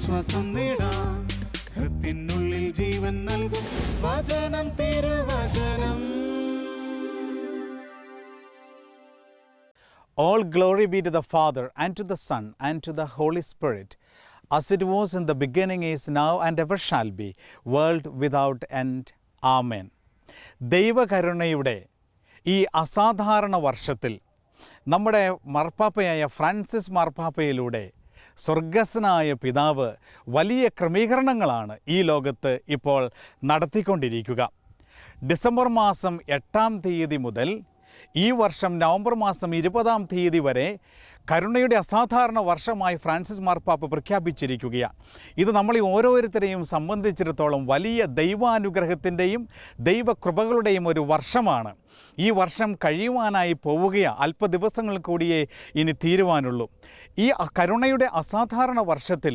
ആശ്വാസം നേടാം. ഹൃത്തിനുള്ളിൽ ജീവൻ നൽകും വചനം, തിരുവചനം. All glory be to the Father, and to the Son, and to the Holy Spirit, as it was in the beginning, is now, and ever shall be, world without end. Amen. ദൈവകരുണയുടെ ഈ അസാധാരണ വർഷത്തിൽ നമ്മുടെ മാർപ്പാപ്പയായ Francis മാർപ്പാപ്പയിലൂടെ സ്വർഗസ്വനായ പിതാവ് വലിയ ക്രമീകരണങ്ങളാണ് ഈ ലോകത്ത് ഇപ്പോൾ നടത്തിക്കൊണ്ടിരിക്കുക. ഡിസംബർ മാസം 8-ാം തീയതി മുതൽ ഈ വർഷം നവംബർ മാസം 20-ാം തീയതി വരെ കരുണയുടെ അസാധാരണ വർഷമായി ഫ്രാൻസിസ് മാർപ്പാപ്പ പ്രഖ്യാപിച്ചിരിക്കുകയാണ്. ഇത് നമ്മളെ ഓരോരുത്തരെയും സംബന്ധിച്ചിടത്തോളം വലിയ ദൈവാനുഗ്രഹത്തിൻ്റെയും ദൈവകൃപകളുടെയും ഒരു വർഷമാണ്. ഈ വർഷം കഴിയുവാനായി പോവുകയാണ്. അല്പ ദിവസങ്ങൾ കൂടിയേ ഇനി തീരുവാനുള്ളൂ. ഈ കരുണയുടെ അസാധാരണ വർഷത്തിൽ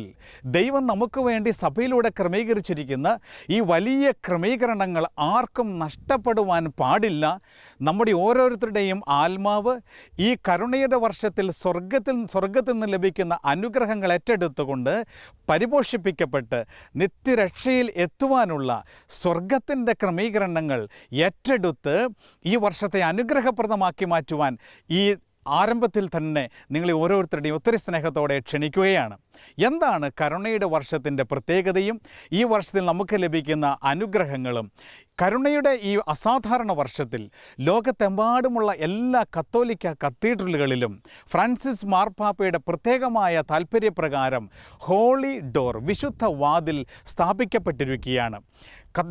ദൈവം നമുക്ക് വേണ്ടി സഭയിലൂടെ ക്രമീകരിച്ചിരിക്കുന്ന ഈ വലിയ ക്രമീകരണങ്ങൾ ആർക്കും നഷ്ടപ്പെടുവാൻ പാടില്ല. നമ്മുടെ ഓരോരുത്തരുടെയും ആത്മാവ് ഈ കരുണയുടെ വർഷത്തിൽ സ്വർഗത്തിൽ നിന്ന് ലഭിക്കുന്ന അനുഗ്രഹങ്ങൾ ഏറ്റെടുത്തുകൊണ്ട് പരിപോഷിപ്പിക്കപ്പെട്ട് നിത്യരക്ഷയിൽ എത്തുവാനുള്ള സ്വർഗത്തിൻ്റെ ക്രമീകരണങ്ങൾ ഏറ്റെടുത്ത് ഈ വർഷത്തെ അനുഗ്രഹപ്രദമാക്കി മാറ്റുവാൻ ഈ ആരംഭത്തിൽ തന്നെ നിങ്ങളെ ഓരോരുത്തരുടെയും ഒത്തിരി സ്നേഹത്തോടെ ക്ഷണിക്കുകയാണ്. എന്താണ് കരുണയുടെ വർഷത്തിൻ്റെ പ്രത്യേകതയും ഈ വർഷത്തിൽ നമുക്ക് ലഭിക്കുന്ന അനുഗ്രഹങ്ങളും? കരുണയുടെ ഈ അസാധാരണ വർഷത്തിൽ ലോകത്തെമ്പാടുമുള്ള എല്ലാ കത്തോലിക്ക കത്തീഡ്രലുകളിലും ഫ്രാൻസിസ് മാർപ്പാപ്പയുടെ പ്രത്യേകമായ താൽപ്പര്യപ്രകാരം ഹോളി ഡോർ, വിശുദ്ധ വാതിൽ സ്ഥാപിക്കപ്പെട്ടിരിക്കുകയാണ്.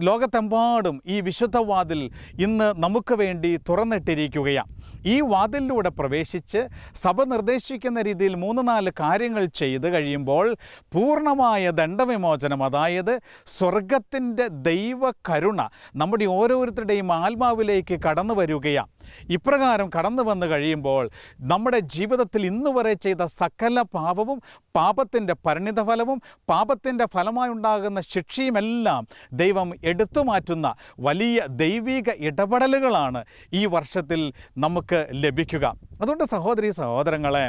ലോകത്തെമ്പാടും ഈ വിശുദ്ധ വാതിൽ ഇന്ന് നമുക്ക് വേണ്ടി തുറന്നിട്ടിരിക്കുകയാണ്. ഈ വാതിലിലൂടെ പ്രവേശിച്ച് സഭ നിർദ്ദേശിക്കുന്ന രീതിയിൽ 3-4 കാര്യങ്ങൾ ചെയ്ത് കഴിയുമ്പോൾ പൂർണ്ണമായ ദണ്ഡവിമോചനം, അതായത് സ്വർഗത്തിൻ്റെ ദൈവ കരുണ നമ്മുടെ ഓരോരുത്തരുടെയും ആത്മാവിലേക്ക് കടന്നു വരികയാണ്. ഇപ്രകാരം കടന്നു വന്നു കഴിയുമ്പോൾ നമ്മുടെ ജീവിതത്തിൽ ഇന്നുവരെ ചെയ്ത സകല പാപവും, പാപത്തിൻ്റെ പരിണിതഫലവും, പാപത്തിൻ്റെ ഫലമായുണ്ടാകുന്ന ശിക്ഷയുമെല്ലാം ദൈവം എടുത്തു മാറ്റുന്ന വലിയ ദൈവിക ഇടപെടലുകളാണ് ഈ വർഷത്തിൽ നമുക്ക് ലഭിക്കുക. അതുകൊണ്ട് സഹോദരീ സഹോദരങ്ങളെ,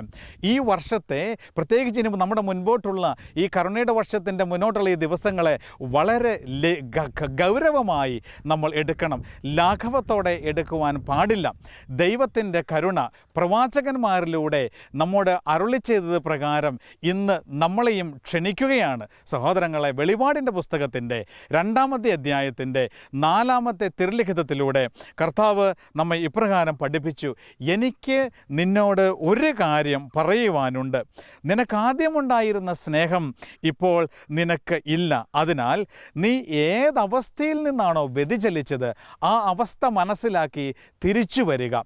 ഈ വർഷത്തെ പ്രത്യേകിച്ച് നമ്മുടെ മുൻപോട്ടുള്ള ഈ കരുണയുടെ വർഷത്തിൻ്റെ മുന്നോട്ടുള്ള ഈ ദിവസങ്ങളെ വളരെ ഗൗരവമായി നമ്മൾ എടുക്കണം. ലാഘവത്തോടെ എടുക്കുവാൻ പാടില്ല. ദൈവത്തിൻ്റെ കരുണ പ്രവാചകന്മാരിലൂടെ നമ്മോട് അരുളി ചെയ്തത് പ്രകാരം ഇന്ന് നമ്മളെയും ക്ഷണിക്കുകയാണ്. സഹോദരങ്ങളെ, വെളിപാടിൻ്റെ പുസ്തകത്തിൻ്റെ 2-ാമത്തെ അധ്യായത്തിൻ്റെ 4-ാമത്തെ തിരുലിഖിതത്തിലൂടെ കർത്താവ് നമ്മെ ഇപ്രകാരം പഠിപ്പിച്ചു: എനിക്ക് നിന്നോട് ഒരു കാര്യം പറയുവാനുണ്ട്. നിനക്കാദ്യമുണ്ടായിരുന്ന സ്നേഹം ഇപ്പോൾ നിനക്ക് ഇല്ല. അതിനാൽ നീ ഏതവസ്ഥയിൽ നിന്നാണോ വ്യതിചലിച്ചത് ആ അവസ്ഥ മനസ്സിലാക്കി തിരിച്ചു വരിക.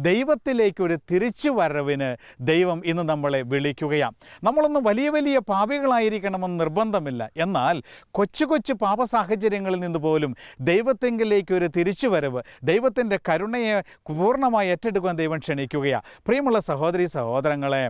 ദൈവത്തിലേക്കൊരു തിരിച്ചു വരവിന് ദൈവം ഇന്ന് നമ്മളെ വിളിക്കുകയാണ്. നമ്മളൊന്നും വലിയ വലിയ പാപികളായിരിക്കണമെന്ന് നിർബന്ധമില്ല. എന്നാൽ കൊച്ചു കൊച്ചു പാപ സാഹചര്യങ്ങളിൽ നിന്ന് പോലും ദൈവത്തെങ്കിലേക്കൊരു തിരിച്ചു വരവ്, ദൈവത്തിൻ്റെ കരുണയെ പൂർണ്ണമായി ഏറ്റെടുക്കാൻ ദൈവം ക്ഷണിക്കുകയാണ്. പ്രിയമുള്ള സഹോദരീ സഹോദരങ്ങളെ,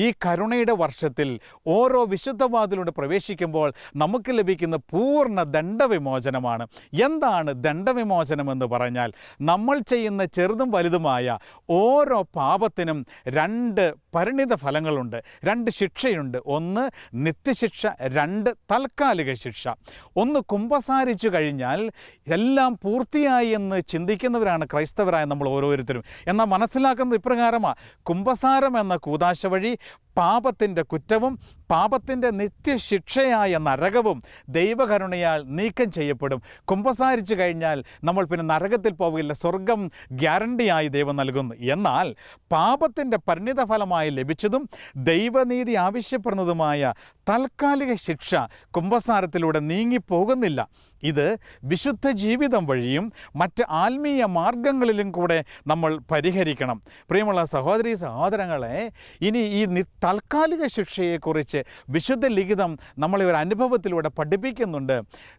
ഈ കരുണയുടെ വർഷത്തിൽ ഓരോ വിശുദ്ധവാതിലൂടെ പ്രവേശിക്കുമ്പോൾ നമുക്ക് ലഭിക്കുന്ന പൂർണ്ണ ദണ്ഡവിമോചനമാണ്. എന്താണ് ദണ്ഡവിമോചനമെന്ന് പറഞ്ഞാൽ, നമ്മൾ ചെയ്യുന്ന ചെറുതും വലുതുമായ ഓരോ പാപത്തിനും 2 പരിണിത ഫലങ്ങളുണ്ട്, 2 ശിക്ഷയുണ്ട്. 1 നിത്യശിക്ഷ, 2 താൽക്കാലിക ശിക്ഷ. 1 കുമ്പസാരിച്ചു കഴിഞ്ഞാൽ എല്ലാം പൂർത്തിയായി എന്ന് ചിന്തിക്കുന്നവരാണ് ക്രൈസ്തവരായ നമ്മൾ ഓരോരുത്തരും. എന്നാൽ മനസ്സിലാക്കുന്നത് ഇപ്രകാരമാണ്: കുമ്പസാരം എന്ന കൂദാശ വഴി പാപത്തിൻ്റെ കുറ്റവും പാപത്തിൻ്റെ നിത്യശിക്ഷയായ നരകവും ദൈവകരുണയാൽ നീക്കം ചെയ്യപ്പെടും. കുമ്പസാരിച്ചു കഴിഞ്ഞാൽ നമ്മൾ പിന്നെ നരകത്തിൽ പോവുകയില്ല, സ്വർഗം ഗ്യാരണ്ടിയായി ദൈവം നൽകുന്നു. എന്നാൽ പാപത്തിൻ്റെ പരിണിത ഫലമായി ലഭിച്ചതും ദൈവനീതി ആവശ്യപ്പെടുന്നതുമായ താൽക്കാലിക ശിക്ഷ കുമ്പസാരത്തിലൂടെ നീങ്ങിപ്പോകുന്നില്ല. ഇത് വിശുദ്ധ ജീവിതം വഴിയും മറ്റ് ആത്മീയ മാർഗങ്ങളിലും കൂടെ നമ്മൾ പരിഹരിക്കണം. പ്രിയമുള്ള സഹോദരീ സഹോദരങ്ങളെ, ഇനി ഈ താൽക്കാലിക ശിക്ഷയെക്കുറിച്ച് വിശുദ്ധ ലിഖിതം നമ്മളെ ഒരു അനുഭവത്തിലൂടെ പഠിപ്പിക്കുന്നുണ്ട്.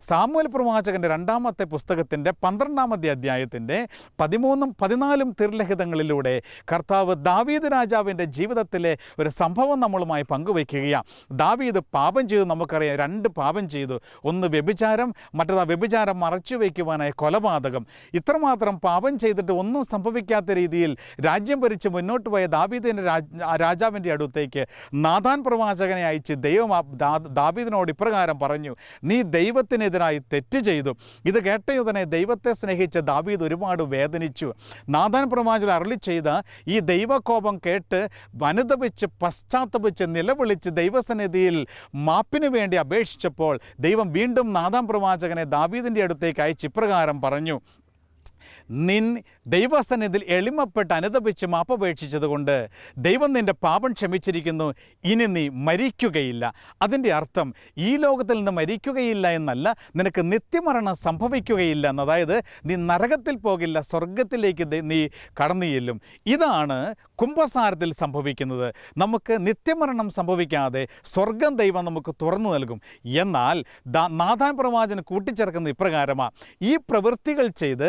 സാമുവേൽ പ്രവാചകൻ്റെ 2-ാമത്തെ പുസ്തകത്തിൻ്റെ 12-ാമത്തെ അധ്യായത്തിൻ്റെ 13-14 തിരുലിഖിതങ്ങളിലൂടെ കർത്താവ് ദാവീദ് രാജാവിൻ്റെ ജീവിതത്തിലെ ഒരു സംഭവം നമ്മളുമായി പങ്കുവയ്ക്കുകയാണ്. ദാവീദ് പാപം ചെയ്തു, നമുക്കറിയാം. 2 പാപം ചെയ്തു. 1 വ്യഭിചാരം, മറ്റൊന്ന് എന്നിട്ട് ആ വ്യഭിചാരം മറച്ചു വയ്ക്കുവാനായി കൊലപാതകം, ഇത്രമാത്രം പാപം ചെയ്തിട്ട് ഒന്നും സംഭവിക്കാത്ത രീതിയിൽ രാജ്യം ഭരിച്ച് മുന്നോട്ട് പോയ ദാവീദിൻ്റെ രാജാവിൻ്റെ അടുത്തേക്ക് നാഥാൻ പ്രവാചകനെ അയച്ച് ദൈവം ദാവീദിനോട് ഇപ്രകാരം പറഞ്ഞു, നീ ദൈവത്തിനെതിരായി തെറ്റ് ചെയ്തു. ഇത് കേട്ടയുടനെ ദൈവത്തെ സ്നേഹിച്ച ദാവീദ് ഒരുപാട് വേദനിച്ചു. നാഥാൻ പ്രവാചകൻ അരുളി ചെയ്ത ഈ ദൈവകോപം കേട്ട് അനുതപിച്ച് പശ്ചാത്തപിച്ച് നിലവിളിച്ച് ദൈവസന്നിധിയിൽ മാപ്പിന് വേണ്ടി അപേക്ഷിച്ചപ്പോൾ ദൈവം വീണ്ടും നാഥാൻ പ്രവാചകനെ ദാവീദിൻ്റെ അടുത്തേക്ക് അയച്ച് ഇപ്രകാരം പറഞ്ഞു, ദൈവസന്നിധിയിൽ എളിമപ്പെട്ട് അനുതപിച്ച് മാപ്പപേക്ഷിച്ചതുകൊണ്ട് ദൈവം നിൻ്റെ പാപം ക്ഷമിച്ചിരിക്കുന്നു, ഇനി നീ മരിക്കുകയില്ല. അതിൻ്റെ അർത്ഥം ഈ ലോകത്തിൽ നിന്ന് മരിക്കുകയില്ല എന്നല്ല, നിനക്ക് നിത്യമരണം സംഭവിക്കുകയില്ല എന്ന്. അതായത് നീ നരകത്തിൽ പോകില്ല, സ്വർഗത്തിലേക്ക് നീ കടന്നു ചെല്ലും. ഇതാണ് കുംഭസാരത്തിൽ സംഭവിക്കുന്നത്. നമുക്ക് നിത്യമരണം സംഭവിക്കാതെ സ്വർഗം ദൈവം നമുക്ക് തുറന്നു നൽകും. എന്നാൽ നാഥാൻ പ്രവാചകൻ കൂട്ടിച്ചേർക്കുന്ന ഇപ്രകാരമാണ്, ഈ പ്രവൃത്തികൾ ചെയ്ത്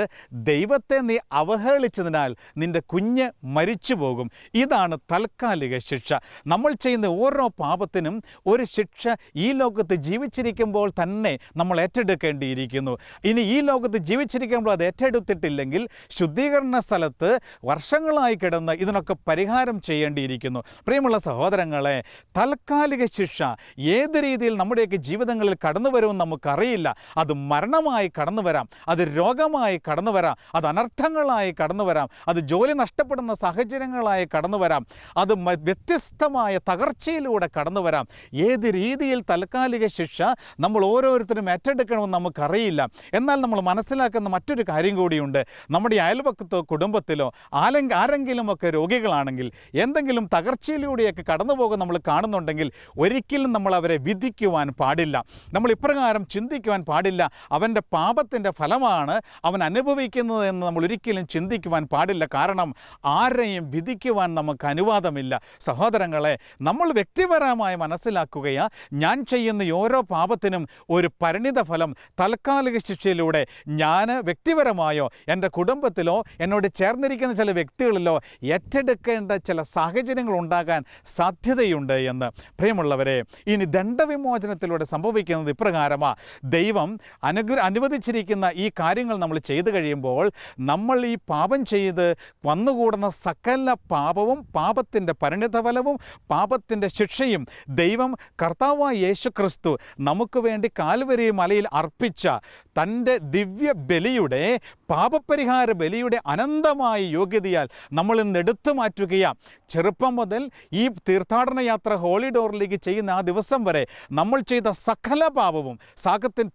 ദൈവത്തെ നീ അവഹേളിച്ചതിനാൽ നിൻ്റെ കുഞ്ഞ് മരിച്ചു പോകും. ഇതാണ് താൽക്കാലിക ശിക്ഷ. നമ്മൾ ചെയ്യുന്ന ഓരോ പാപത്തിനും ഒരു ശിക്ഷ ഈ ലോകത്ത് ജീവിച്ചിരിക്കുമ്പോൾ തന്നെ നമ്മൾ ഏറ്റെടുക്കേണ്ടിയിരിക്കുന്നു. ഇനി ഈ ലോകത്ത് ജീവിച്ചിരിക്കുമ്പോൾ അത് ഏറ്റെടുത്തിട്ടില്ലെങ്കിൽ ശുദ്ധീകരണ സ്ഥലത്ത് വർഷങ്ങളായി കിടന്ന് ഇതിനൊക്കെ പരിഹാരം ചെയ്യേണ്ടിയിരിക്കുന്നു. പ്രിയമുള്ള സഹോദരങ്ങളെ, താൽക്കാലിക ശിക്ഷ ഏത് രീതിയിൽ നമ്മുടെയൊക്കെ ജീവിതങ്ങളിൽ കടന്നു വരുമെന്ന് നമുക്കറിയില്ല. അത് മരണമായി കടന്നു വരാം, അത് രോഗമായി കടന്നു വരാം, അത് അനർത്ഥങ്ങളായി കടന്നു വരാം, അത് ജോലി നഷ്ടപ്പെടുന്ന സാഹചര്യങ്ങളായി കടന്നു വരാം, അത് വ്യത്യസ്തമായ തകർച്ചയിലൂടെ കടന്നു വരാം. ഏത് രീതിയിൽ താൽക്കാലിക ശിക്ഷ നമ്മൾ ഓരോരുത്തരും ഏറ്റെടുക്കണമെന്ന് നമുക്കറിയില്ല. എന്നാൽ നമ്മൾ മനസ്സിലാക്കുന്ന മറ്റൊരു കാര്യം കൂടിയുണ്ട്. നമ്മുടെ അയൽപക്കത്തോ കുടുംബത്തിലോ ആരെങ്കിലുമൊക്കെ രോഗികളാണെങ്കിൽ, എന്തെങ്കിലും തകർച്ചയിലൂടെയൊക്കെ കടന്നു പോകുക നമ്മൾ കാണുന്നുണ്ടെങ്കിൽ ഒരിക്കലും നമ്മൾ അവരെ വിധിക്കുവാൻ പാടില്ല. നമ്മൾ ഇപ്രകാരം ചിന്തിക്കുവാൻ പാടില്ല, അവൻ്റെ പാപത്തിൻ്റെ ഫലമാണ് അവൻ അനുഭവിക്കുന്നത് എന്ന് നമ്മൾ ഒരിക്കലും ചിന്തിക്കുവാൻ പാടില്ല. കാരണം ആരെയും വിധിക്കുവാൻ നമുക്ക് അനുവാദമില്ല. സഹോദരങ്ങളെ, നമ്മൾ വ്യക്തിപരമായി മനസ്സിലാക്കുകയാണ്, ഞാൻ ചെയ്യുന്ന ഓരോ പാപത്തിനും ഒരു പരിണിത ഫലം താൽക്കാലിക ശിക്ഷയിലൂടെ ഞാൻ വ്യക്തിപരമായോ എൻ്റെ കുടുംബത്തിലോ എന്നോട് ചേർന്നിരിക്കുന്ന ചില വ്യക്തികളിലോ ഏറ്റെടുക്കേണ്ട ചില സാഹചര്യങ്ങൾ ഉണ്ടാകാൻ സാധ്യതയുണ്ട് എന്ന്. പ്രിയമുള്ളവരെ, ഇനി ദണ്ഡവിമോചനത്തിലൂടെ സംഭവിക്കുന്നത് ഇപ്രകാരമാണ്. ദൈവം അനുവദിച്ചിരിക്കുന്ന ഈ കാര്യങ്ങൾ നമ്മൾ ചെയ്തു കഴിയുമ്പോൾ നമ്മൾ ഈ പാപം ചെയ്ത് വന്നുകൂടുന്ന സകല പാപവും, പാപത്തിൻ്റെ പരിണിതഫലവും, പാപത്തിൻ്റെ ശിക്ഷയും ദൈവം കർത്താവായ യേശുക്രിസ്തു നമുക്ക് വേണ്ടി കാൽവരി മലയിൽ അർപ്പിച്ച തൻ്റെ ദിവ്യ ബലിയുടെ, പാപപരിഹാര ബലിയുടെ അനന്തമായ യോഗ്യതയാൽ നമ്മൾ ഇന്ന് എടുത്തു മാറ്റുകയാണ്. ചെറുപ്പം മുതൽ ഈ തീർത്ഥാടന യാത്ര ഹോളി ഡോറിലേക്ക് ചെയ്യുന്ന ആ ദിവസം വരെ നമ്മൾ ചെയ്ത സകല പാപവും,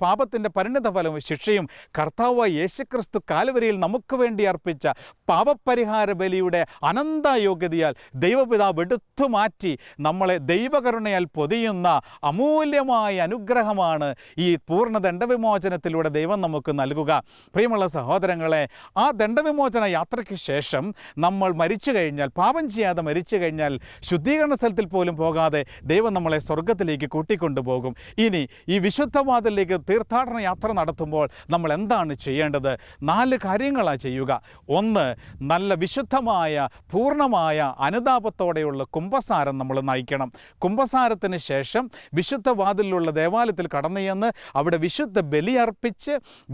പാപത്തിൻ്റെ പരിണിതഫലവും ശിക്ഷയും കർത്താവായ യേശുക്രിസ്തു കാൽവരിയിൽ നമുക്ക് വേണ്ടി അർപ്പിച്ച പാപപരിഹാര ബലിയുടെ അനന്ത യോഗ്യതയാൽ ദൈവപിതാവ് എടുത്തു മാറ്റി നമ്മളെ ദൈവകരുണയാൽ പൊതിയുന്ന അമൂല്യമായ അനുഗ്രഹമാണ് ഈ പൂർണ്ണ ദണ്ഡവിമോചനത്തിലൂടെ ദൈവം നമുക്ക് നൽകുക. പ്രിയമുള്ള സഹോദരങ്ങളെ, ആ ദണ്ഡവിമോചന യാത്രയ്ക്ക് ശേഷം നമ്മൾ മരിച്ചു കഴിഞ്ഞാൽ, പാപം ചെയ്യാതെ മരിച്ചു കഴിഞ്ഞാൽ ശുദ്ധീകരണ സ്ഥലത്തിൽ പോലും പോകാതെ ദൈവം നമ്മളെ സ്വർഗത്തിലേക്ക് കൂട്ടിക്കൊണ്ടുപോകും. ഇനി ഈ വിശുദ്ധവാതിലേക്ക് തീർത്ഥാടന യാത്ര നടത്തുമ്പോൾ നമ്മൾ എന്താണ് ചെയ്യേണ്ടത്? 4 കാര്യങ്ങളാണ് ചെയ്യുക. ഒന്ന്, നല്ല വിശുദ്ധമായ പൂർണ്ണമായ അനുതാപത്തോടെയുള്ള കുംഭസാരം നമ്മൾ നയിക്കണം. കുംഭസാരത്തിന് ശേഷം വിശുദ്ധ വാതിലുള്ള ദേവാലയത്തിൽ കടന്നു ചെന്ന് അവിടെ വിശുദ്ധ ബലിയർപ്പിച്ച്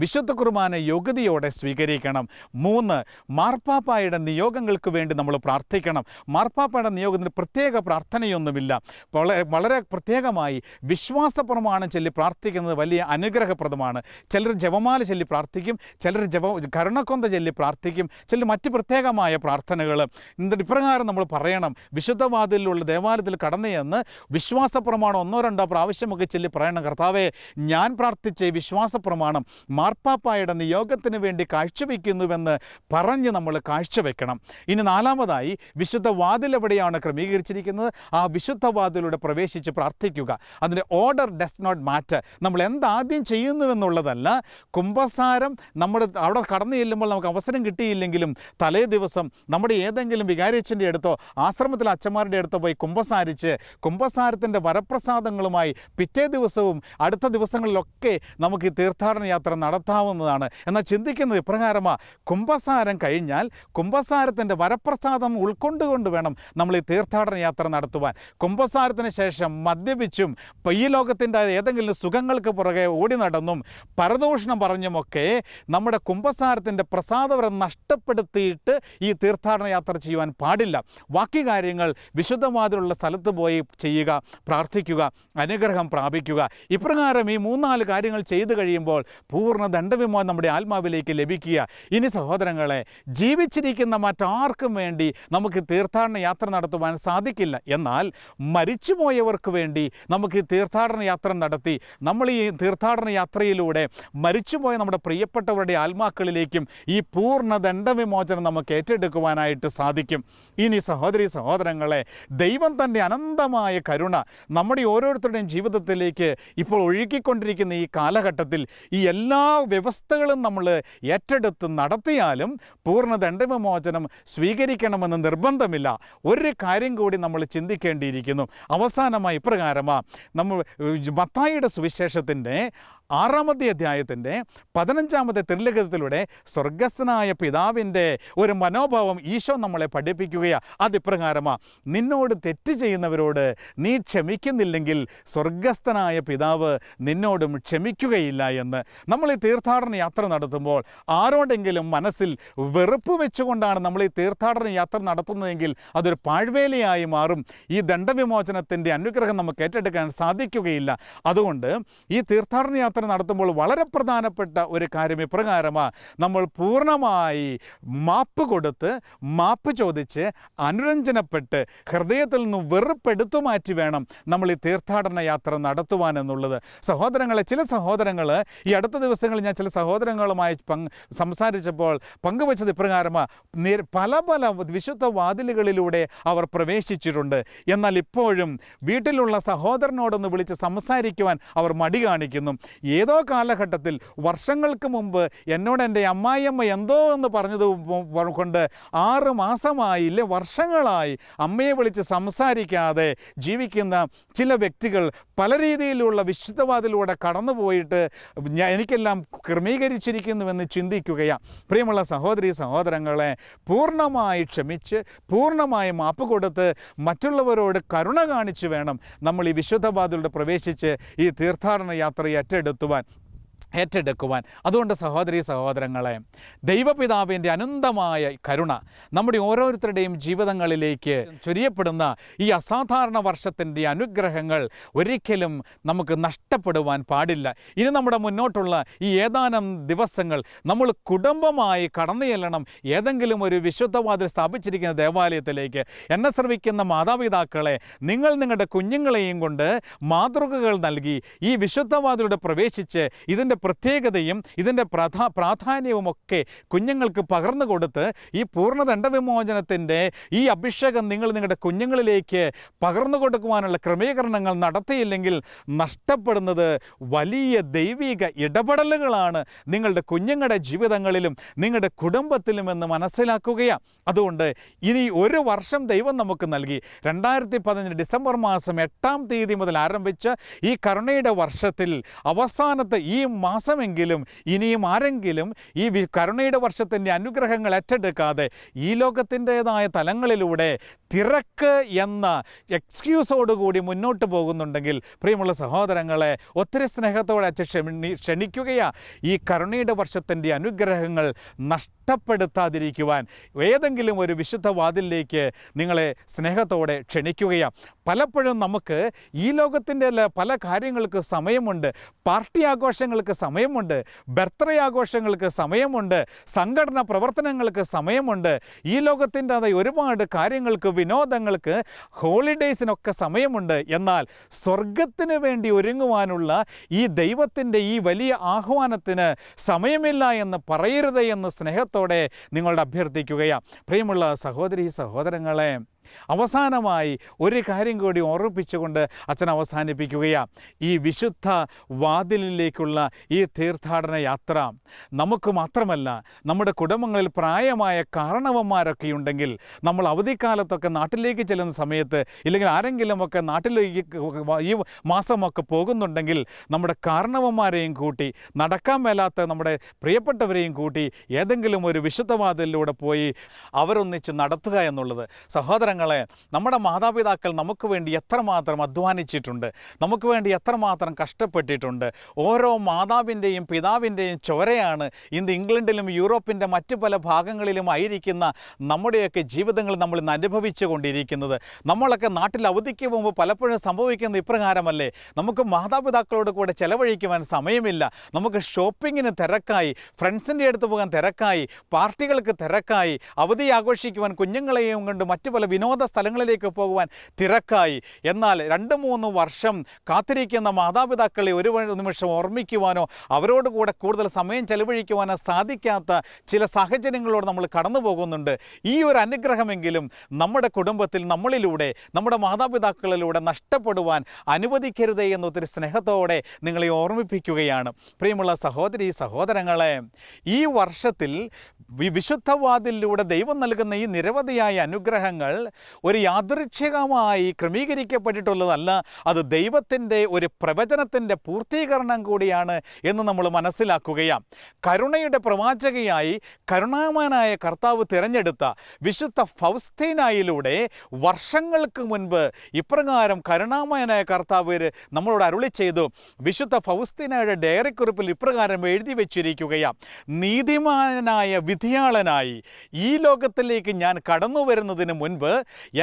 വിശുദ്ധ കുർബാന യോഗ്യതയോടെ സ്വീകരിക്കണം. 3, മാർപ്പാപ്പായുടെ നിയോഗങ്ങൾക്ക് വേണ്ടി നമ്മൾ പ്രാർത്ഥിക്കണം. മാർപ്പാപ്പായുടെ നിയോഗത്തിന് പ്രത്യേക പ്രാർത്ഥനയൊന്നുമില്ല. വളരെ പ്രത്യേകമായി വിശ്വാസ പ്രമാണം ചൊല്ലി പ്രാർത്ഥിക്കുന്നത് വലിയ അനുഗ്രഹപ്രദമാണ്. ചിലർ ജപമാല ചൊല്ലി പ്രാർത്ഥിക്കും, ചിലർ കരുണക്കൊന്ത ചൊല്ലി പ്രാർത്ഥിക്കും, ചിലർ മറ്റ് പ്രത്യേകമായ പ്രാർത്ഥനകൾ. എന്നിട്ട് ഇപ്രകാരം നമ്മൾ പറയണം, വിശുദ്ധവാതിലുള്ള ദേവാലയത്തിൽ കടന്നു ചെന്ന് വിശ്വാസ പ്രമാണം 1-2 പ്രാവശ്യമൊക്കെ ചൊല്ലി പറയണം, കർത്താവേ, ഞാൻ പ്രാർത്ഥിച്ച ഈ വിശ്വാസ പ്രമാണം മാർപ്പാപ്പായുടെ നിയോഗത്തിന് വേണ്ടി കാഴ്ചവെക്കുന്നുവെന്ന് പറഞ്ഞ് നമ്മൾ കാഴ്ചവെക്കണം. ഇനി 4-മതായി, വിശുദ്ധ വാതിൽ എവിടെയാണ് ക്രമീകരിച്ചിരിക്കുന്നത് ആ വിശുദ്ധ വാതിലൂടെ പ്രവേശിച്ച് പ്രാർത്ഥിക്കുക. അതിൻ്റെ ഓർഡർ ഡസ് നോട്ട് മാറ്റർ. നമ്മൾ എന്താദ്യം ചെയ്യുന്നുവെന്നുള്ളതല്ല. കുംഭസാരം അവിടെ കടന്നു ചെല്ലുമ്പോൾ നമുക്ക് അവസരം കിട്ടിയില്ലെങ്കിലും തലേ ദിവസം നമ്മുടെ ഏതെങ്കിലും വികാരിയച്ഛൻ്റെ അടുത്തോ ആശ്രമത്തിലെ അച്ഛന്മാരുടെ അടുത്തോ പോയി കുംഭസാരിച്ച് കുംഭസാരത്തിൻ്റെ വരപ്രസാദങ്ങളുമായി പിറ്റേ ദിവസവും അടുത്ത ദിവസങ്ങളിലൊക്കെ നമുക്ക് ഈ തീർത്ഥാടന യാത്ര നടത്താവുന്നതാണ്. എന്നാൽ ചിന്തിക്കുന്നത് പറയുന്നത് ഇപ്രകാരമാണ്, കുംഭസാരം കഴിഞ്ഞാൽ കുംഭസാരത്തിൻ്റെ വരപ്രസാദം ഉൾക്കൊണ്ടുകൊണ്ട് വേണം നമ്മൾ ഈ തീർത്ഥാടന യാത്ര നടത്തുവാൻ. കുംഭസാരത്തിന് ശേഷം മദ്യപിച്ചും ഈ ലോകത്തിൻ്റെ ഏതെങ്കിലും സുഖങ്ങൾക്ക് പുറകെ ഓടി നടന്നും പരദൂഷണം പറഞ്ഞുമൊക്കെ നമ്മുടെ കുംഭസാരത്തിൻ്റെ പ്രസാദവരം നഷ്ടപ്പെടുത്തിയിട്ട് ഈ തീർത്ഥാടന യാത്ര ചെയ്യുവാൻ പാടില്ല. ബാക്കി കാര്യങ്ങൾ വിശുദ്ധമാതിലുള്ള സ്ഥലത്ത് പോയി ചെയ്യുക, പ്രാർത്ഥിക്കുക, അനുഗ്രഹം പ്രാപിക്കുക. ഇപ്രകാരം ഈ 3-4 കാര്യങ്ങൾ ചെയ്തു കഴിയുമ്പോൾ പൂർണ്ണ ദണ്ഡവിമോചനം നമ്മുടെ ആത്മാവിലേക്ക് ലഭിക്കുക. ഇനി സഹോദരങ്ങളെ, ജീവിച്ചിരിക്കുന്ന മറ്റാർക്കും വേണ്ടി നമുക്ക് തീർത്ഥാടന യാത്ര നടത്തുവാൻ സാധിക്കില്ല. എന്നാൽ മരിച്ചുപോയവർക്ക് വേണ്ടി നമുക്ക് ഈ തീർത്ഥാടന യാത്ര നടത്തി നമ്മൾ ഈ തീർത്ഥാടന യാത്രയിലൂടെ മരിച്ചുപോയ നമ്മുടെ പ്രിയപ്പെട്ടവരുടെ ആത്മാക്കളിലേക്കും ഈ പൂർണ്ണ ദണ്ഡവിമോചനം നമുക്ക് ഏറ്റെടുക്കുവാനായിട്ട് സാധിക്കും. ഇനി സഹോദരങ്ങളെ, ദൈവം തൻ്റെ അനന്തമായ കരുണ നമ്മുടെ ഓരോരുത്തരുടെയും ജീവിതത്തിലേക്ക് ഇപ്പോൾ ഒഴുകിക്കൊണ്ടിരിക്കുന്ന ഈ കാലഘട്ടത്തിൽ ഈ എല്ലാ വ്യവസ്ഥകളും നമ്മൾ ഏറ്റെടുത്ത് നടത്തിയാലും പൂർണ്ണ ദണ്ഡവിമോചനം സ്വീകരിക്കണമെന്ന് നിർബന്ധമില്ല. ഒരു കാര്യം കൂടി നമ്മൾ ചിന്തിക്കേണ്ടിയിരിക്കുന്നു. അവസാനമായി ഇപ്രകാരമാണ്, നമ്മൾ മത്തായിയുടെ സുവിശേഷത്തിൻ്റെ 6-ാമത്തെ അധ്യായത്തിൻ്റെ 15-ാമത്തെ തിരുലിഖിതത്തിലൂടെ സ്വർഗസ്ഥനായ പിതാവിൻ്റെ ഒരു മനോഭാവം ഈശോ നമ്മളെ പഠിപ്പിക്കുകയാണ്. അതിപ്രകാരമാണ്, നിന്നോട് തെറ്റ് ചെയ്യുന്നവരോട് നീ ക്ഷമിക്കുന്നില്ലെങ്കിൽ സ്വർഗസ്ഥനായ പിതാവ് നിന്നോടും ക്ഷമിക്കുകയില്ല എന്ന്. നമ്മൾ ഈ തീർത്ഥാടന യാത്ര നടത്തുമ്പോൾ ആരോടെങ്കിലും മനസ്സിൽ വെറുപ്പ് വെച്ചുകൊണ്ടാണ് നമ്മൾ ഈ തീർത്ഥാടന യാത്ര നടത്തുന്നതെങ്കിൽ അതൊരു പാഴ്വേലയായി മാറും. ഈ ദണ്ഡവിമോചനത്തിൻ്റെ അനുഗ്രഹം നമുക്ക് ഏറ്റെടുക്കാൻ സാധിക്കുകയില്ല. അതുകൊണ്ട് ഈ തീർത്ഥാടന യാത്ര നടത്തുമ്പോൾ വളരെ പ്രധാനപ്പെട്ട ഒരു കാര്യം ഇപ്രകാരമാണ്, നമ്മൾ പൂർണ്ണമായി മാപ്പ് കൊടുത്ത് മാപ്പ് ചോദിച്ച് അനുരഞ്ജനപ്പെട്ട് ഹൃദയത്തിൽ നിന്ന് വെറുപ്പെടുത്തു മാറ്റി വേണം നമ്മൾ ഈ തീർത്ഥാടന യാത്ര നടത്തുവാൻ എന്നുള്ളത്. സഹോദരങ്ങളെ, ചില സഹോദരങ്ങൾ ഈ അടുത്ത ദിവസങ്ങളിൽ ഞാൻ ചില സഹോദരങ്ങളുമായി സംസാരിച്ചപ്പോൾ പങ്കുവച്ചത് ഇപ്രകാരമാണ്, പല വിശുദ്ധ വാതിലുകളിലൂടെ അവർ പ്രവേശിച്ചിട്ടുണ്ട്. എന്നാൽ ഇപ്പോഴും വീട്ടിലുള്ള സഹോദരനോടൊന്ന് വിളിച്ച് സംസാരിക്കുവാൻ അവർ മടി കാണിക്കുന്നു. ഏതോ കാലഘട്ടത്തിൽ വർഷങ്ങൾക്ക് മുമ്പ് എന്നോട് എൻ്റെ അമ്മായിയമ്മ എന്തോ എന്ന് പറഞ്ഞത് കൊണ്ട് 6 മാസമായി വർഷങ്ങളായി അമ്മയെ വിളിച്ച് സംസാരിക്കാതെ ജീവിക്കുന്ന ചില വ്യക്തികൾ പല രീതിയിലുള്ള വിശുദ്ധവാതിലൂടെ കടന്നുപോയിട്ട് എനിക്കെല്ലാം ക്രമീകരിച്ചിരിക്കുന്നുവെന്ന് ചിന്തിക്കുകയാണ്. പ്രിയമുള്ള സഹോദരങ്ങളെ, പൂർണ്ണമായി ക്ഷമിച്ച് പൂർണ്ണമായി മാപ്പ് കൊടുത്ത് മറ്റുള്ളവരോട് കരുണ കാണിച്ച് വേണം നമ്മൾ ഈ വിശുദ്ധവാതിലൂടെ പ്രവേശിച്ച് ഈ തീർത്ഥാടന യാത്ര ഏറ്റെടുക്കുവാൻ. അതുകൊണ്ട് സഹോദരങ്ങളെ, ദൈവപിതാവിൻ്റെ അനന്തമായ കരുണ നമ്മുടെ ഓരോരുത്തരുടെയും ജീവിതങ്ങളിലേക്ക് ചൊരിയപ്പെടുന്ന ഈ അസാധാരണ വർഷത്തിൻ്റെ അനുഗ്രഹങ്ങൾ ഒരിക്കലും നമുക്ക് നഷ്ടപ്പെടുവാൻ പാടില്ല. ഇനി നമ്മുടെ മുന്നോട്ടുള്ള ഈ ഏതാനും ദിവസങ്ങൾ നമ്മൾ കുടുംബമായി കടന്നു ചെല്ലണം ഏതെങ്കിലും ഒരു വിശുദ്ധവാതിൽ സ്ഥാപിച്ചിരിക്കുന്ന ദേവാലയത്തിലേക്ക്. എന്നെ ശ്രവിക്കുന്ന മാതാപിതാക്കളെ, നിങ്ങൾ നിങ്ങളുടെ കുഞ്ഞുങ്ങളെയും കൊണ്ട് മാതൃകകൾ നൽകി ഈ വിശുദ്ധവാതിലൂടെ പ്രവേശിച്ച് ഇതിൻ്റെ പ്രത്യേകതയും ഇതിൻ്റെ പ്രാധാന്യവുമൊക്കെ കുഞ്ഞുങ്ങൾക്ക് പകർന്നു കൊടുത്ത് ഈ പൂർണ്ണ ദണ്ഡവിമോചനത്തിൻ്റെ ഈ അഭിഷേകം നിങ്ങൾ നിങ്ങളുടെ കുഞ്ഞുങ്ങളിലേക്ക് പകർന്നു കൊടുക്കുവാനുള്ള ക്രമീകരണങ്ങൾ നടത്തിയില്ലെങ്കിൽ നഷ്ടപ്പെടുന്നത് വലിയ ദൈവിക ഇടപെടലുകളാണ് നിങ്ങളുടെ കുഞ്ഞുങ്ങളുടെ ജീവിതങ്ങളിലും നിങ്ങളുടെ കുടുംബത്തിലുമെന്ന് മനസ്സിലാക്കുകയാണ്. അതുകൊണ്ട് ഇനി 1 വർഷം ദൈവം നമുക്ക് നൽകി. 2015 ഡിസംബർ മാസം 8-ാം തീയതി മുതൽ ആരംഭിച്ച ഈ കരുണയുടെ വർഷത്തിൽ അവസാനത്തെ ഈ മാസമെങ്കിലും ഇനിയും ആരെങ്കിലും ഈ കരുണയുടെ വർഷത്തിൻ്റെ അനുഗ്രഹങ്ങൾ ഏറ്റെടുക്കാതെ ഈ ലോകത്തിൻ്റേതായ തലങ്ങളിലൂടെ തിരക്ക് എന്ന എക്സ്ക്യൂസോടുകൂടി മുന്നോട്ട് പോകുന്നുണ്ടെങ്കിൽ പ്രിയമുള്ള സഹോദരങ്ങളെ, ഒത്തിരി സ്നേഹത്തോടെ ക്ഷണിക്കുകയാണ്. ഈ കരുണയുടെ വർഷത്തിൻ്റെ അനുഗ്രഹങ്ങൾ നഷ്ടപ്പെടുത്താതിരിക്കുവാൻ ഏതെങ്കിലും ഒരു വിശുദ്ധ വാതിലിലേക്ക് നിങ്ങളെ സ്നേഹത്തോടെ ക്ഷണിക്കുകയാണ്. പലപ്പോഴും നമുക്ക് ഈ ലോകത്തിൻ്റെ പല കാര്യങ്ങൾക്ക് സമയമുണ്ട്. പാർട്ടി ആഘോഷങ്ങൾക്ക് സമയമുണ്ട്, ബർത്ത്ഡേ ആഘോഷങ്ങൾക്ക് സമയമുണ്ട്, സംഘടനാ പ്രവർത്തനങ്ങൾക്ക് സമയമുണ്ട്, ഈ ലോകത്തിൻ്റെ ഒരുപാട് കാര്യങ്ങൾക്ക്, വിനോദങ്ങൾക്ക്, ഹോളിഡേയ്സിനൊക്കെ സമയമുണ്ട്. എന്നാൽ സ്വർഗത്തിന് വേണ്ടി ഒരുങ്ങുവാനുള്ള ഈ ദൈവത്തിൻ്റെ ഈ വലിയ ആഹ്വാനത്തിന് സമയമില്ല എന്ന് പറയരുത് എന്ന് സ്നേഹത്തോടെ നിങ്ങളോട് അഭ്യർത്ഥിക്കുകയാണ്. പ്രിയമുള്ള സഹോദരങ്ങളെ, അവസാനമായി ഒരു കാര്യം കൂടി ഓർമ്മിപ്പിച്ചുകൊണ്ട് അച്ഛൻ അവസാനിപ്പിക്കുകയാണ്. ഈ വിശുദ്ധ വാതിലിലേക്കുള്ള ഈ തീർത്ഥാടന യാത്ര നമുക്ക് മാത്രമല്ല, നമ്മുടെ കുടുംബങ്ങളിൽ പ്രായമായ കാരണവന്മാരൊക്കെ ഉണ്ടെങ്കിൽ, നമ്മൾ അവധിക്കാലത്തൊക്കെ നാട്ടിലേക്ക് ചെല്ലുന്ന സമയത്ത്, ഇല്ലെങ്കിൽ ആരെങ്കിലുമൊക്കെ നാട്ടിലേക്ക് ഈ മാസമൊക്കെ പോകുന്നുണ്ടെങ്കിൽ, നമ്മുടെ കാരണവന്മാരെയും കൂട്ടി, നടക്കാൻ മേലാത്ത നമ്മുടെ പ്രിയപ്പെട്ടവരെയും കൂട്ടി ഏതെങ്കിലും ഒരു വിശുദ്ധ വാതിലിലൂടെ പോയി അവരൊന്നിച്ച് നടത്തുക എന്നുള്ളത്. സഹോദരങ്ങളെ, നമ്മുടെ മാതാപിതാക്കൾ നമുക്ക് വേണ്ടി എത്രമാത്രം അധ്വാനിച്ചിട്ടുണ്ട്, നമുക്ക് വേണ്ടി എത്രമാത്രം കഷ്ടപ്പെട്ടിട്ടുണ്ട്. ഓരോ മാതാവിൻ്റെയും പിതാവിൻ്റെയും ചോരയാണ് ഇന്ന് ഇംഗ്ലണ്ടിലും യൂറോപ്പിൻ്റെ മറ്റു പല ഭാഗങ്ങളിലും ആയിരിക്കുന്ന നമ്മുടെയൊക്കെ ജീവിതങ്ങൾ നമ്മൾ ഇന്ന് അനുഭവിച്ചു കൊണ്ടിരിക്കുന്നത്. നമ്മളൊക്കെ നാട്ടിൽ അവധിക്ക് മുമ്പ് പലപ്പോഴും സംഭവിക്കുന്ന ഇപ്രകാരമല്ലേ, നമുക്ക് മാതാപിതാക്കളോട് കൂടെ ചെലവഴിക്കുവാൻ സമയമില്ല, നമുക്ക് ഷോപ്പിങ്ങിന് തിരക്കായി, ഫ്രണ്ട്സിൻ്റെ അടുത്ത് പോകാൻ തിരക്കായി, പാർട്ടികൾക്ക് തിരക്കായി, അവധി ആഘോഷിക്കുവാൻ കുഞ്ഞുങ്ങളെയും കൊണ്ട് മറ്റു പല വിനോദ സ്ഥലങ്ങളിലേക്ക് പോകുവാൻ തിരക്കായി. എന്നാൽ 2-3 വർഷം കാത്തിരിക്കുന്ന മാതാപിതാക്കളെ ഒരു നിമിഷം ഓർമ്മിക്കുവാനോ അവരോട് കൂടെ കൂടുതൽ സമയം ചെലവഴിക്കുവാനോ സാധിക്കാത്ത ചില സാഹചര്യങ്ങളോട് നമ്മൾ കടന്നു പോകുന്നുണ്ട്. ഈ ഒരു അനുഗ്രഹമെങ്കിലും നമ്മുടെ കുടുംബത്തിൽ നമ്മളിലൂടെ, നമ്മുടെ മാതാപിതാക്കളിലൂടെ നഷ്ടപ്പെടുവാൻ അനുവദിക്കരുതേ എന്നൊത്തിരി സ്നേഹത്തോടെ നിങ്ങളെ ഓർമ്മിപ്പിക്കുകയാണ്. പ്രിയമുള്ള സഹോദരീ സഹോദരങ്ങളെ, ഈ വർഷത്തിൽ വിശുദ്ധ വാതിലിലൂടെ ദൈവം നൽകുന്ന ഈ നിരവധിയായ അനുഗ്രഹങ്ങൾ ഒരു യാദൃച്ഛികമായി ക്രമീകരിക്കപ്പെട്ടിട്ടുള്ളതല്ല, അത് ദൈവത്തിൻ്റെ ഒരു പ്രവചനത്തിൻ്റെ പൂർത്തീകരണം കൂടിയാണ് എന്ന് നമ്മൾ മനസ്സിലാക്കുകയാണ്. കരുണയുടെ പ്രവാചകയായി കരുണാമയനായ കർത്താവ് തിരഞ്ഞെടുത്ത വിശുദ്ധ ഫൗസ്തീനായിലൂടെ വർഷങ്ങൾക്ക് മുൻപ് ഇപ്രകാരം കരുണാമയനായ കർത്താവ് നമ്മളോട് അരുളി ചെയ്തു. വിശുദ്ധ ഫൗസ്തീനയുടെ ഡയറിക്കുറിപ്പിൽ ഇപ്രകാരം എഴുതി വച്ചിരിക്കുകയാണ്: നീതിമാനായ വിധിയാളനായി ഈ ലോകത്തിലേക്ക് ഞാൻ കടന്നു വരുന്നതിന് മുൻപ്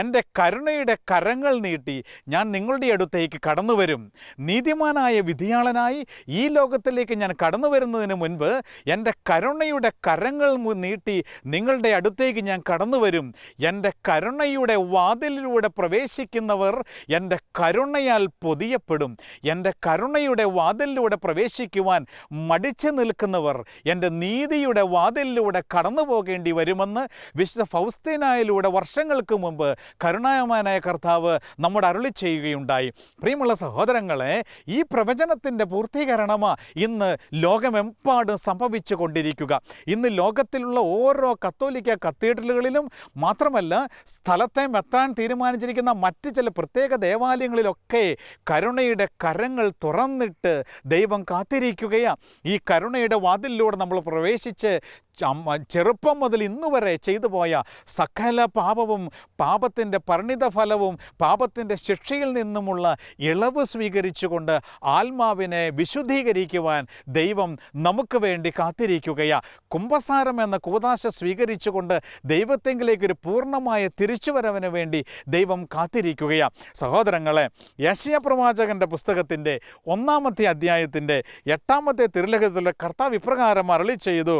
എൻ്റെ കരുണയുടെ കരങ്ങൾ നീട്ടി ഞാൻ നിങ്ങളുടെ അടുത്തേക്ക് കടന്നു വരും. നീതിമാനായ വിധിയാളനായി ഈ ലോകത്തിലേക്ക് ഞാൻ കടന്നു വരുന്നതിന് മുൻപ് എൻ്റെ കരുണയുടെ കരങ്ങൾ നീട്ടി നിങ്ങളുടെ അടുത്തേക്ക് ഞാൻ കടന്നു വരും. എൻ്റെ കരുണയുടെ വാതിലിലൂടെ പ്രവേശിക്കുന്നവർ എൻ്റെ കരുണയാൽ പൊതിയപ്പെടും. എൻ്റെ കരുണയുടെ വാതിലിലൂടെ പ്രവേശിക്കുവാൻ മടിച്ചു നിൽക്കുന്നവർ എൻ്റെ നീതിയുടെ വാതിലിലൂടെ കടന്നു പോകേണ്ടി വരുമെന്ന് വിശുദ്ധ ഫൗസ്തീനായിലൂടെ വർഷങ്ങൾക്ക് മുമ്പ് കരുണാമയനായ കർത്താവ് നമ്മോട് അരുളി ചെയ്യുകയുണ്ടായി. പ്രിയമുള്ള സഹോദരങ്ങളെ, ഈ പ്രവചനത്തിൻ്റെ പൂർത്തീകരണമാണ് ഇന്ന് ലോകമെമ്പാടും സംഭവിച്ചു കൊണ്ടിരിക്കുക. ഇന്ന് ലോകത്തിലുള്ള ഓരോ കത്തോലിക്ക കത്തീഡ്രലുകളിലും മാത്രമല്ല, സ്ഥലത്തെ മെത്രാൻ തീരുമാനിച്ചിരിക്കുന്ന മറ്റ് ചില പ്രത്യേക ദേവാലയങ്ങളിലൊക്കെ കരുണയുടെ കരങ്ങൾ തുറന്നിട്ട് ദൈവം കാത്തിരിക്കുകയാണ്. ഈ കരുണയുടെ വാതിലിലൂടെ നമ്മൾ പ്രവേശിച്ച് ചെറുപ്പം മുതൽ ഇന്നുവരെ ചെയ്തു പോയ സകല പാപവും, പാപത്തിൻ്റെ പരിണിത ഫലവും, പാപത്തിൻ്റെ ശിക്ഷയിൽ നിന്നുമുള്ള ഇളവ് സ്വീകരിച്ചുകൊണ്ട് ആത്മാവിനെ വിശുദ്ധീകരിക്കുവാൻ ദൈവം നമുക്ക് വേണ്ടി കാത്തിരിക്കുകയാണ്. കുംഭസാരം എന്ന കൂദാശ സ്വീകരിച്ചുകൊണ്ട് ദൈവത്തെങ്കിലേക്ക് ഒരു പൂർണ്ണമായ തിരിച്ചുവരവിന് വേണ്ടി ദൈവം കാത്തിരിക്കുകയാണ്. സഹോദരങ്ങളെ, യെശയ്യാ പ്രവാചകൻ്റെ പുസ്തകത്തിൻ്റെ 1-ാമത്തെ അധ്യായത്തിൻ്റെ 8-ാമത്തെ തിരുലിഖിതത്തിലെ കർത്താവ് ഇപ്രകാരം അരുളി ചെയ്തു: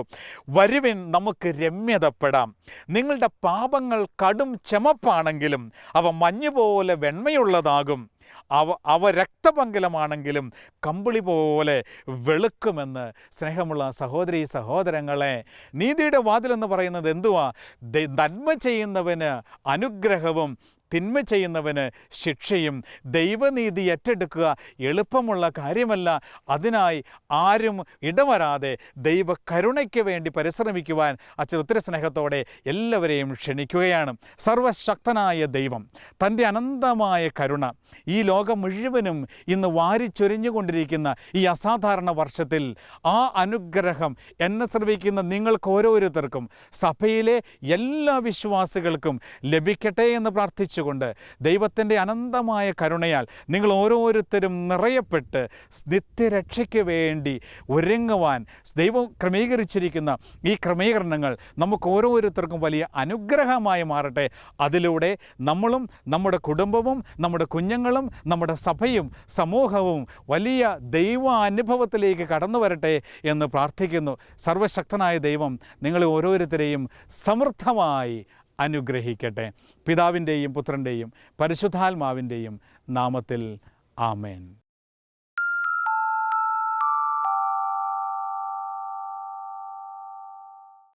വരുവിൻ, നമുക്ക് രമ്യതപ്പെടാം. നിങ്ങളുടെ പാപങ്ങൾ കടും ചെമപ്പാണെങ്കിലും അവ മഞ്ഞുപോലെ വെണ്മയുള്ളതാകും. അവ രക്തപങ്കിലമാണെങ്കിലും കമ്പിളി പോലെ വെളുക്കുമെന്ന്. സ്നേഹമുള്ള സഹോദരീ സഹോദരങ്ങളെ, നീതിയുടെ വാതിലെന്ന് പറയുന്നത് എന്തുവാ? നന്മ ചെയ്യുന്നവന് അനുഗ്രഹവും തിന്മ ചെയ്യുന്നവന് ശിക്ഷയും. ദൈവനീതി ഏറ്റെടുക്കുക എളുപ്പമുള്ള കാര്യമല്ല. അതിനായി ആരും ഇടവരാതെ ദൈവ കരുണയ്ക്ക് വേണ്ടി പരിശ്രമിക്കുവാൻ അച്ഛൻ ഒത്തിരി സ്നേഹത്തോടെ എല്ലാവരെയും ക്ഷണിക്കുകയാണ്. സർവശക്തനായ ദൈവം തൻ്റെ അനന്തമായ കരുണ ഈ ലോകം മുഴുവനും ഇന്ന് വാരിച്ചൊരിഞ്ഞുകൊണ്ടിരിക്കുന്ന ഈ അസാധാരണ വർഷത്തിൽ ആ അനുഗ്രഹം എന്നെ ശ്രവിക്കുന്ന നിങ്ങൾക്ക് ഓരോരുത്തർക്കും, സഭയിലെ എല്ലാ വിശ്വാസികൾക്കും ലഭിക്കട്ടെ എന്ന് പ്രാർത്ഥിച്ചുകൊണ്ട് ദൈവത്തിൻ്റെ അനന്തമായ കരുണയാൽ നിങ്ങൾ ഓരോരുത്തരും നിറയപ്പെട്ട് നിത്യരക്ഷയ്ക്ക് വേണ്ടി ഒരുങ്ങുവാൻ ദൈവം ക്രമീകരിച്ചിരിക്കുന്ന ഈ ക്രമീകരണങ്ങൾ നമുക്ക് ഓരോരുത്തർക്കും വലിയ അനുഗ്രഹമായി മാറട്ടെ. അതിലൂടെ നമ്മളും നമ്മുടെ കുടുംബവും നമ്മുടെ കുഞ്ഞുങ്ങളും നമ്മുടെ സഭയും സമൂഹവും വലിയ ദൈവ അനുഭവത്തിലേക്ക് കടന്നു വരട്ടെ എന്ന് പ്രാർത്ഥിക്കുന്നു. സർവശക്തനായ ദൈവം നിങ്ങളെ ഓരോരുത്തരെയും സമൃദ്ധമായി അനുഗ്രഹിക്കട്ടെ. പിതാവിൻ്റെയും പുത്രൻ്റെയും പരിശുദ്ധാത്മാവിൻ്റെയും നാമത്തിൽ ആമേൻ.